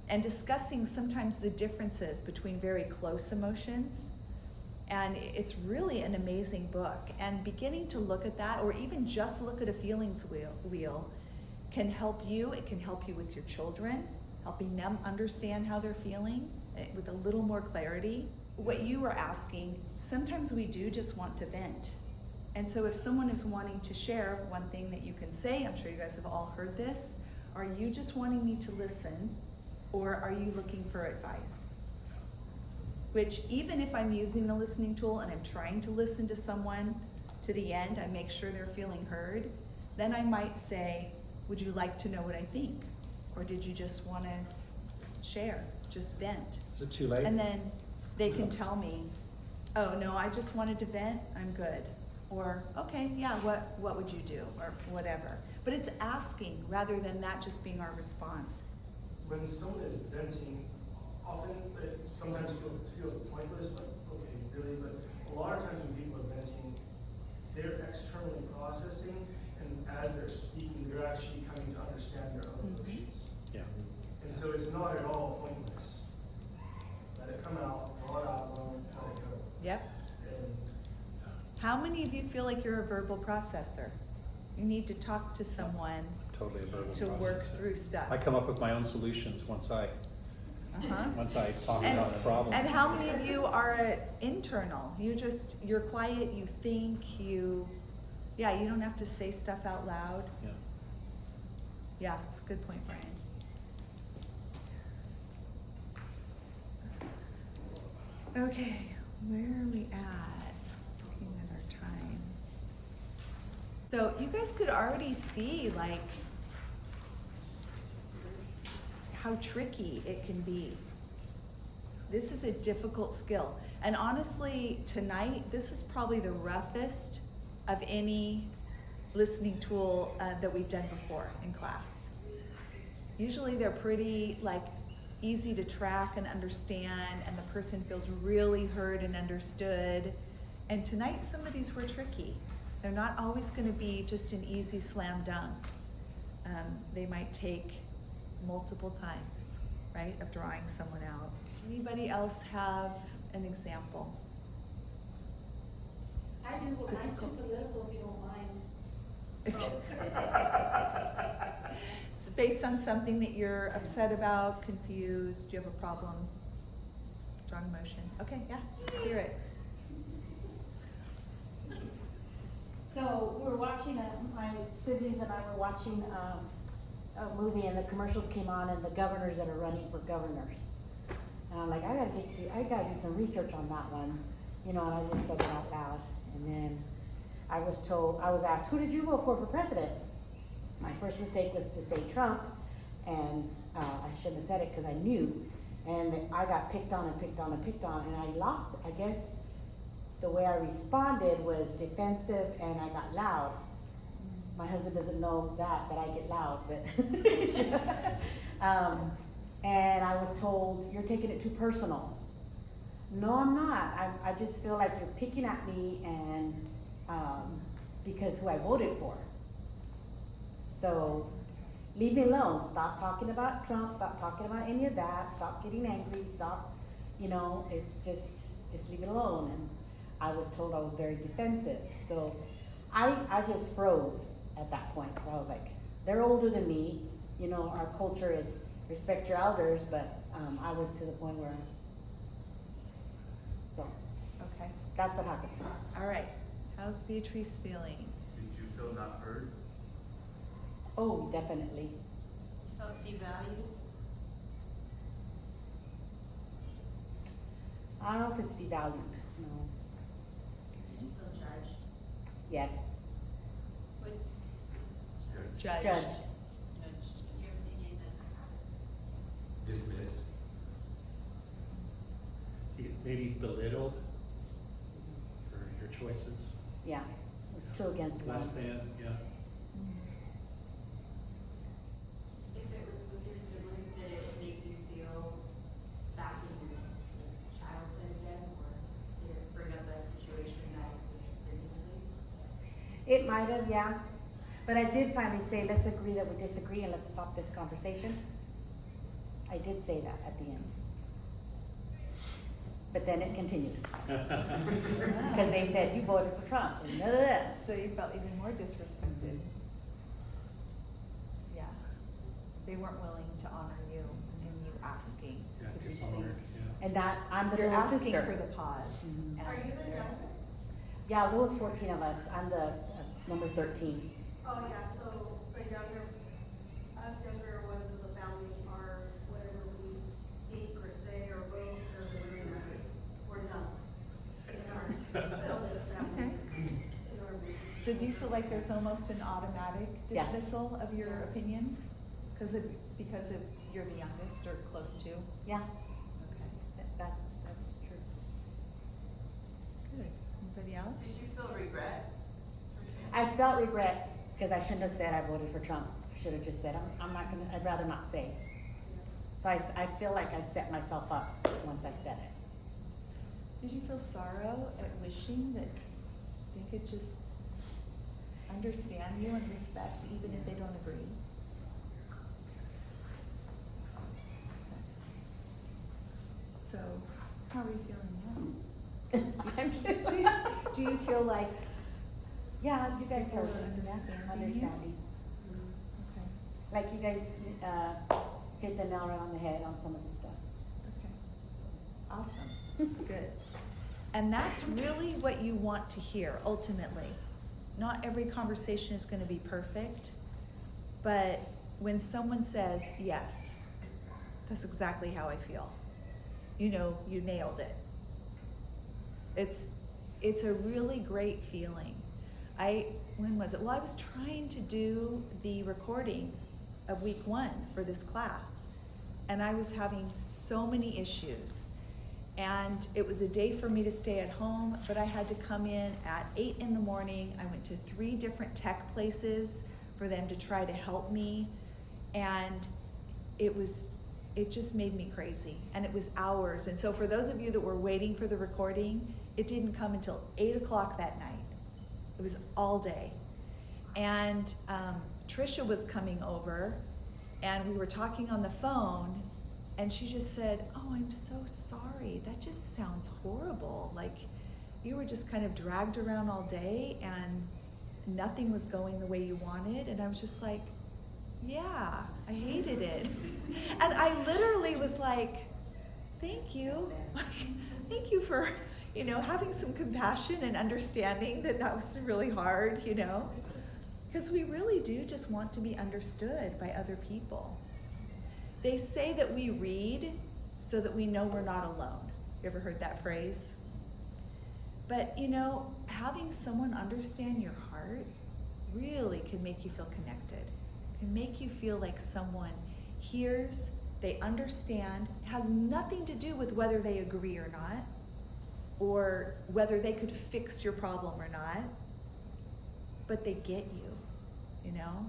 And discussing sometimes the differences between very close emotions. And it's really an amazing book. And beginning to look at that, or even just look at a feelings wheel can help you. It can help you with your children, helping them understand how they're feeling with a little more clarity. What you were asking, sometimes we do just want to vent. And so if someone is wanting to share, one thing that you can say, I'm sure you guys have all heard this, are you just wanting me to listen, or are you looking for advice? Which, even if I'm using the listening tool and I'm trying to listen to someone to the end, I make sure they're feeling heard, then I might say, would you like to know what I think? Or did you just want to share, just vent? Is it too late? And then they can tell me, oh no, I just wanted to vent, I'm good. Or, okay, yeah, what would you do? Or whatever. But it's asking rather than that just being our response. When someone is venting, often it sometimes feels pointless, like, okay, really, but a lot of times when people are venting, they're externally processing, and as they're speaking, they're actually coming to understand their own emotions. Yeah. And so it's not at all pointless. Let it come out, draw it out, let it go. Yep. And How many of you feel like you're a verbal processor? You need to talk to someone Totally a verbal to work processor. through stuff. I come up with my own solutions once I talk And, about the problem. and how many of you are internal? You're quiet, you think, you don't have to say stuff out loud. Yeah. Yeah, it's a good point, Brian. Okay, where are we at? Looking at our time. So you guys could already see like how tricky it can be. This is a difficult skill. And honestly, tonight, this is probably the roughest of any listening tool that we've done before in class. Usually they're pretty like easy to track and understand, and the person feels really heard and understood. And tonight, some of these were tricky. They're not always gonna be just an easy slam dunk. They might take multiple times, right, of drawing someone out. Anybody else have an example? I do, but mine's too political if you don't mind. It's based on something that you're upset about, confused, do you have a problem? Strong emotion. Okay, yeah, let's hear it. So we were watching, my siblings and I were watching a movie, and the commercials came on, and the governors that are running for governors. And I'm like, I gotta do some research on that one, and I just said it out loud. And then I was asked, who did you vote for president? My first mistake was to say Trump, and I shouldn't have said it because I knew. And I got picked on and picked on and picked on, and I lost. I guess the way I responded was defensive, and I got loud. My husband doesn't know that I get loud, but and I was told, you're taking it too personal. No, I'm not. I just feel like you're picking at me, and because who I voted for. So leave me alone. Stop talking about Trump. Stop talking about any of that. Stop getting angry. Stop. It's just leave it alone. I was told I was very defensive. So I just froze at that point, because I was like, they're older than me, you know, our culture is respect your elders, but I was to the point where, so Okay, that's what happened. all right. How's Beatrice feeling? Did you feel not heard? Oh, definitely. Felt devalued? I don't know if it's devalued, no. Did you feel judged? Yes, What? Judged. judged. Judged. In your opinion, does that happen? Dismissed. Maybe belittled for your choices. Yeah, it's two against one. Less than, yeah. If it was with your siblings, did it make you feel back in your childhood again, or did it bring up a situation that existed previously? It might have, yeah. But I did finally say, let's agree that we disagree and let's stop this conversation. I did say that at the end. But then it continued. Because they said, you voted for Trump, and none of this. So you felt even more disrespected. Yeah. They weren't willing to honor you in you asking. Yeah, could we dishonored, please- yeah. And that, I'm the You're little asking sister. for the pause. Mhm. and Are you the they're- youngest? Yeah, there was 14 of us. I'm the number 13. Oh, yeah, so the younger, us younger ones of the family are whatever we think or say or vote, doesn't really matter. We're done in our eldest family, in our region. So do you feel like there's almost an automatic Yeah. dismissal of your opinions? Because of you're the youngest or close to? Yeah, Okay, that's true. good. Anybody else? Did you feel regret? for saying- I felt regret because I shouldn't have said I voted for Trump. I should have just said, I'm not gonna, I'd rather not say. So I feel like I set myself up once I said it. Did you feel sorrow at wishing that they could just understand you and respect even if they don't agree? So, how are you feeling now? I'm kidding. Do you feel like, Yeah, you guys People heard are it, yeah, understanding you? understanding. okay, Like you guys, hit the nail right on the head on some of the stuff. okay, awesome, good. And that's really what you want to hear, ultimately. Not every conversation is gonna be perfect, but when someone says, yes, that's exactly how I feel, you know, you nailed it. It's a really great feeling. When was it? Well, I was trying to do the recording of week 1 for this class, and I was having so many issues. And it was a day for me to stay at home, but I had to come in at 8 in the morning. I went to 3 different tech places for them to try to help me. And it just made me crazy. And it was hours. And so for those of you that were waiting for the recording, it didn't come until 8 o'clock that night. It was all day. And Trisha was coming over and we were talking on the phone, and she just said, oh, I'm so sorry. That just sounds horrible. Like you were just kind of dragged around all day and nothing was going the way you wanted. And I was just like, yeah, I hated it. And I literally was like, thank you. Thank you for, you know, having some compassion and understanding that that was really hard, you know? Because we really do just want to be understood by other people. They say that we read so that we know we're not alone. You ever heard that phrase? But you know, having someone understand your heart really can make you feel connected. Can make you feel like someone hears, they understand, has nothing to do with whether they agree or not, or whether they could fix your problem or not, but they get you, you know?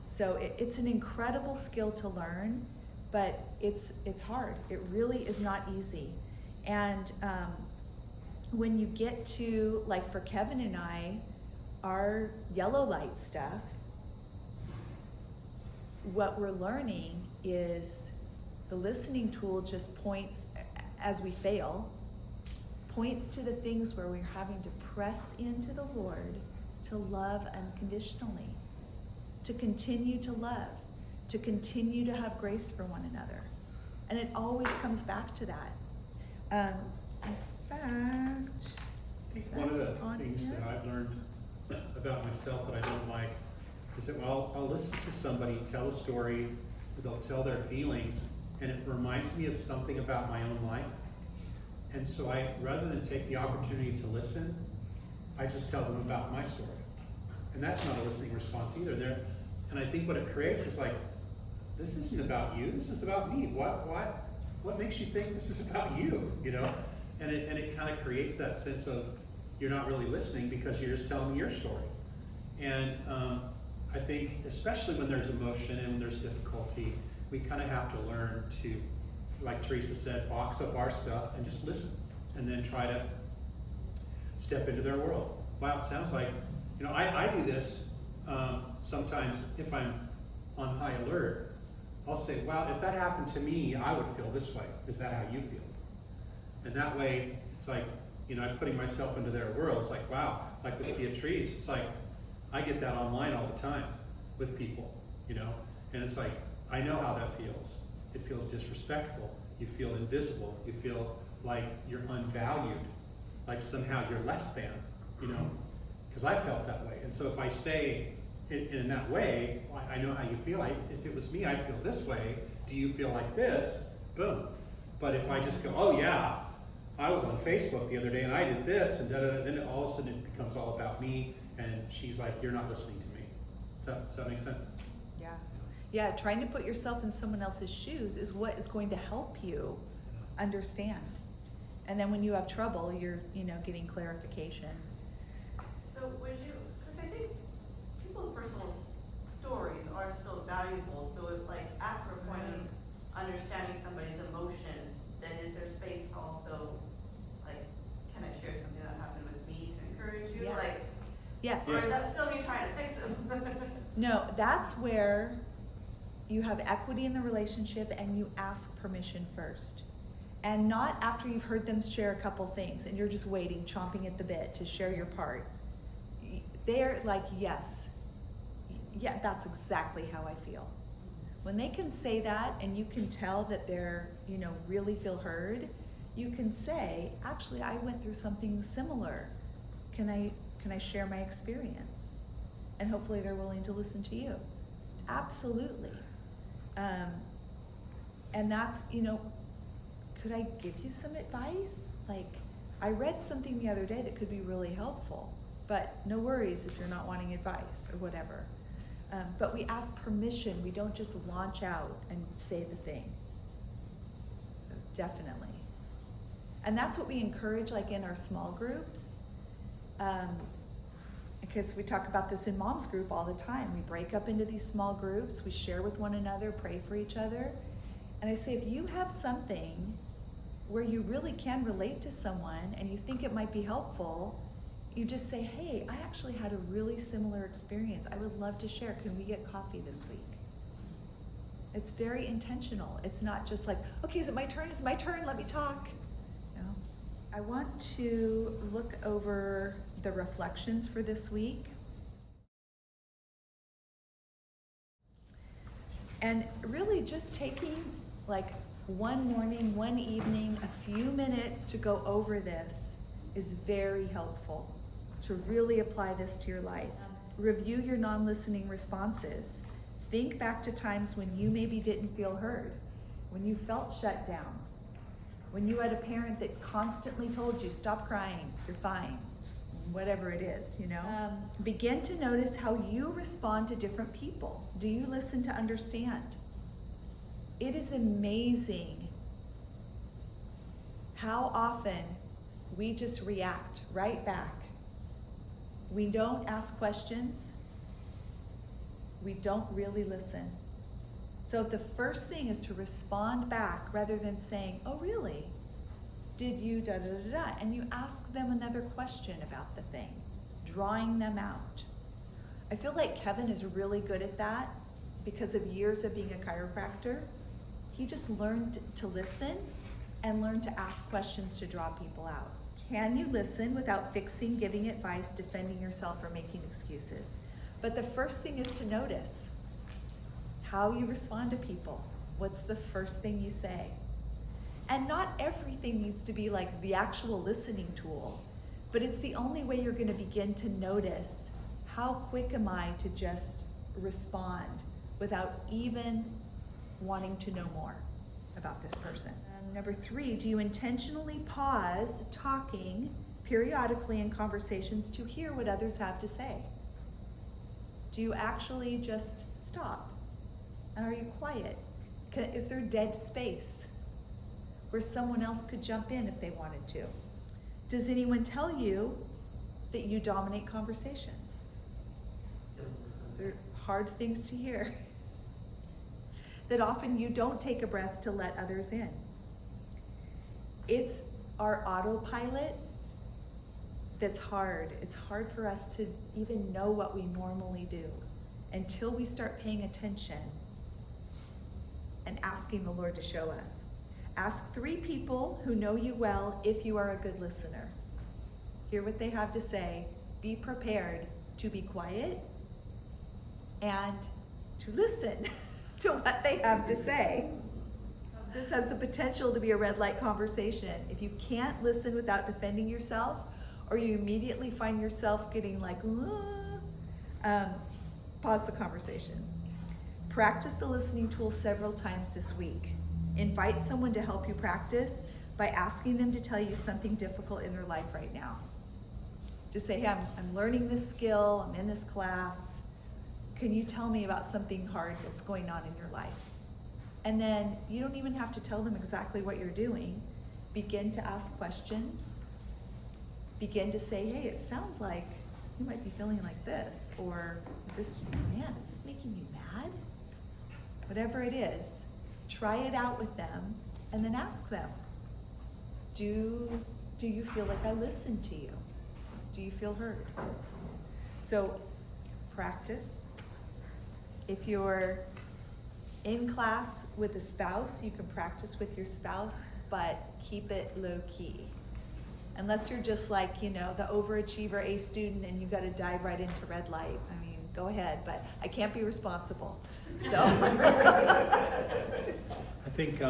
So it's an incredible skill to learn, but it's hard. It really is not easy. And when you get to, like for Kevin and I, our yellow light stuff, what we're learning is the listening tool just points, as we fail, points to the things where we're having to press into the Lord to love unconditionally, to continue to love, to continue to have grace for one another. And it always comes back to that. In fact, I think one of the things that I've learned about myself that I don't like is that I'll listen to somebody tell a story, they'll tell their feelings, and it reminds me of something about my own life. And so rather than take the opportunity to listen, I just tell them about my story. And that's not a listening response either. And I think what it creates is like, this isn't about you, this is about me. What makes you think this is about you, you know? And it kind of creates that sense of you're not really listening because you're just telling me your story. And I think especially when there's emotion and when there's difficulty, we kind of have to learn to, like Teresa said, box up our stuff and just listen, and then try to step into their world. Wow, it sounds like, you know, I do this sometimes if I'm on high alert. I'll say, wow, if that happened to me, I would feel this way. Is that how you feel? And that way, it's like, you know, I'm putting myself into their world. It's like, wow, like with Beatrice, it's like, I get that online all the time with people, you know? And it's like, I know how that feels. It feels disrespectful. You feel invisible. You feel like you're unvalued, like somehow you're less than, you know? Because I felt that way. And so if I say it in that way, I know how you feel. If it was me, I'd feel this way. Do you feel like this? Boom. But if I just go, oh yeah, I was on Facebook the other day and I did this, and then all of a sudden it becomes all about me, and she's like, you're not listening to me. Does that make sense? Yeah. Yeah, trying to put yourself in someone else's shoes is what is going to help you understand. And then when you have trouble, you're, you know, getting clarification. So would you, because I think people's personal stories are still valuable, so if like after a point of understanding somebody's emotions, then is there space to also, like, can I share something that happened with me to encourage you? Yes. Like, Yes. or is that still me trying to fix them? No, that's where you have equity in the relationship and you ask permission first. And not after you've heard them share a couple things and you're just waiting, chomping at the bit to share your part. They're like, yes, yeah, that's exactly how I feel. When they can say that and you can tell that they're, you know, really feel heard, you can say, actually, I went through something similar. Can I share my experience? And hopefully they're willing to listen to you. Absolutely. And that's, you know, could I give you some advice? Like, I read something the other day that could be really helpful, but no worries if you're not wanting advice or whatever. But we ask permission. We don't just launch out and say the thing. Definitely. And that's what we encourage, like in our small groups. Because we talk about this in mom's group all the time. We break up into these small groups. We share with one another, pray for each other. And I say, if you have something where you really can relate to someone and you think it might be helpful, you just say, hey, I actually had a really similar experience. I would love to share. Can we get coffee this week? It's very intentional. It's not just like, okay, is it my turn? Is it my turn? Let me talk. No. I want to look over the reflections for this week. And really just taking like one morning, one evening, a few minutes to go over this is very helpful. To really apply this to your life. Review your non-listening responses. Think back to times when you maybe didn't feel heard, when you felt shut down, when you had a parent that constantly told you, stop crying, you're fine, whatever it is, you know. Begin to notice how you respond to different people. Do you listen to understand? It is amazing how often we just react right back. We don't ask questions. We don't really listen. So if the first thing is to respond back rather than saying, oh really? Did you da da da da? And you ask them another question about the thing, drawing them out. I feel like Kevin is really good at that because of years of being a chiropractor. He just learned to listen and learn to ask questions to draw people out. Can you listen without fixing, giving advice, defending yourself, or making excuses? But the first thing is to notice how you respond to people. What's the first thing you say? And not everything needs to be like the actual listening tool, but it's the only way you're going to begin to notice how quick am I to just respond without even wanting to know more about this person. Number 3, do you intentionally pause talking periodically in conversations to hear what others have to say? Do you actually just stop? And are you quiet? Is there dead space where someone else could jump in if they wanted to? Does anyone tell you that you dominate conversations? Those are hard things to hear. That often you don't take a breath to let others in. It's our autopilot that's hard. It's hard for us to even know what we normally do until we start paying attention and asking the Lord to show us. Ask 3 people who know you well if you are a good listener. Hear what they have to say. Be prepared to be quiet and to listen to what they have to say. This has the potential to be a red light conversation. If you can't listen without defending yourself, or you immediately find yourself getting like, pause the conversation. Practice the listening tool several times this week. Invite someone to help you practice by asking them to tell you something difficult in their life right now. Just say, hey, I'm learning this skill, I'm in this class. Can you tell me about something hard that's going on in your life? And then you don't even have to tell them exactly what you're doing. Begin to ask questions. Begin to say, hey, it sounds like you might be feeling like this, or is this making you mad? Whatever it is, try it out with them and then ask them, do you feel like I listened to you? Do you feel heard? So practice. If you're in class with a spouse, you can practice with your spouse, but keep it low key. Unless you're just like, the overachiever A student and you got to dive right into red light. I mean, go ahead, but I can't be responsible. So. I think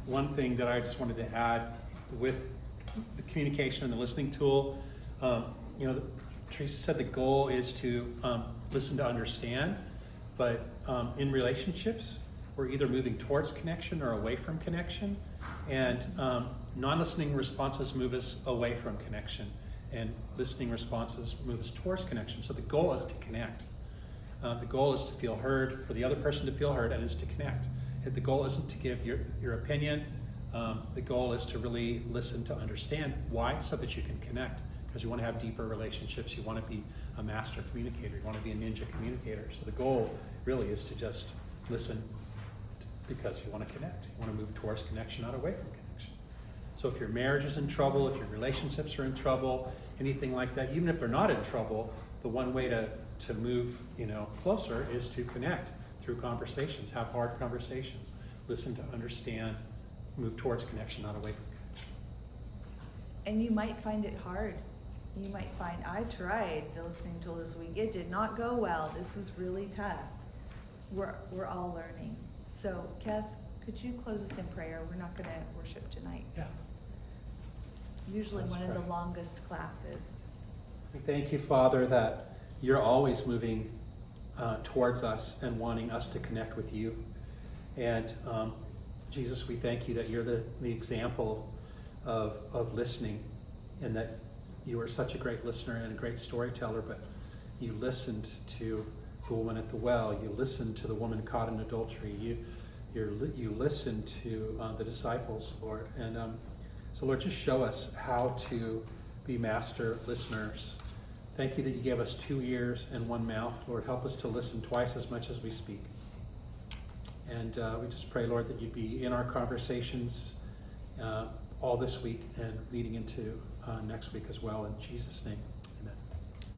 one thing that I just wanted to add with the communication and the listening tool, Teresa said the goal is to listen to understand, but in relationships, we're either moving towards connection or away from connection, and non-listening responses move us away from connection, and listening responses move us towards connection. So the goal is to connect. The goal is to feel heard, for the other person to feel heard, and is to connect. The goal isn't to give your opinion. The goal is to really listen to understand. Why? So that you can connect. Because you want to have deeper relationships. You want to be a master communicator. You want to be a ninja communicator. So the goal really is to just listen because you want to connect. You want to move towards connection, not away from connection. So if your marriage is in trouble, if your relationships are in trouble, anything like that, even if they're not in trouble, the one way to move closer is to connect through conversations. Have hard conversations. Listen to understand. Move towards connection, not away from connection. And you might find it hard. You might find, I tried the listening tool this week. It did not go well. This was really tough. We're all learning. So, Kev, could you close us in prayer? We're not going to worship tonight. Yeah. It's usually Let's one of pray. the longest classes. We thank you, Father, that you're always moving towards us and wanting us to connect with you. And Jesus, we thank you that you're the example of listening, and that you were such a great listener and a great storyteller, but you listened to the woman at the well. You listened to the woman caught in adultery. You listened to the disciples, Lord. And so, Lord, just show us how to be master listeners. Thank you that you gave us 2 ears and 1 mouth. Lord, help us to listen twice as much as we speak. And we just pray, Lord, that you'd be in our conversations all this week and leading into next week as well. In Jesus' name.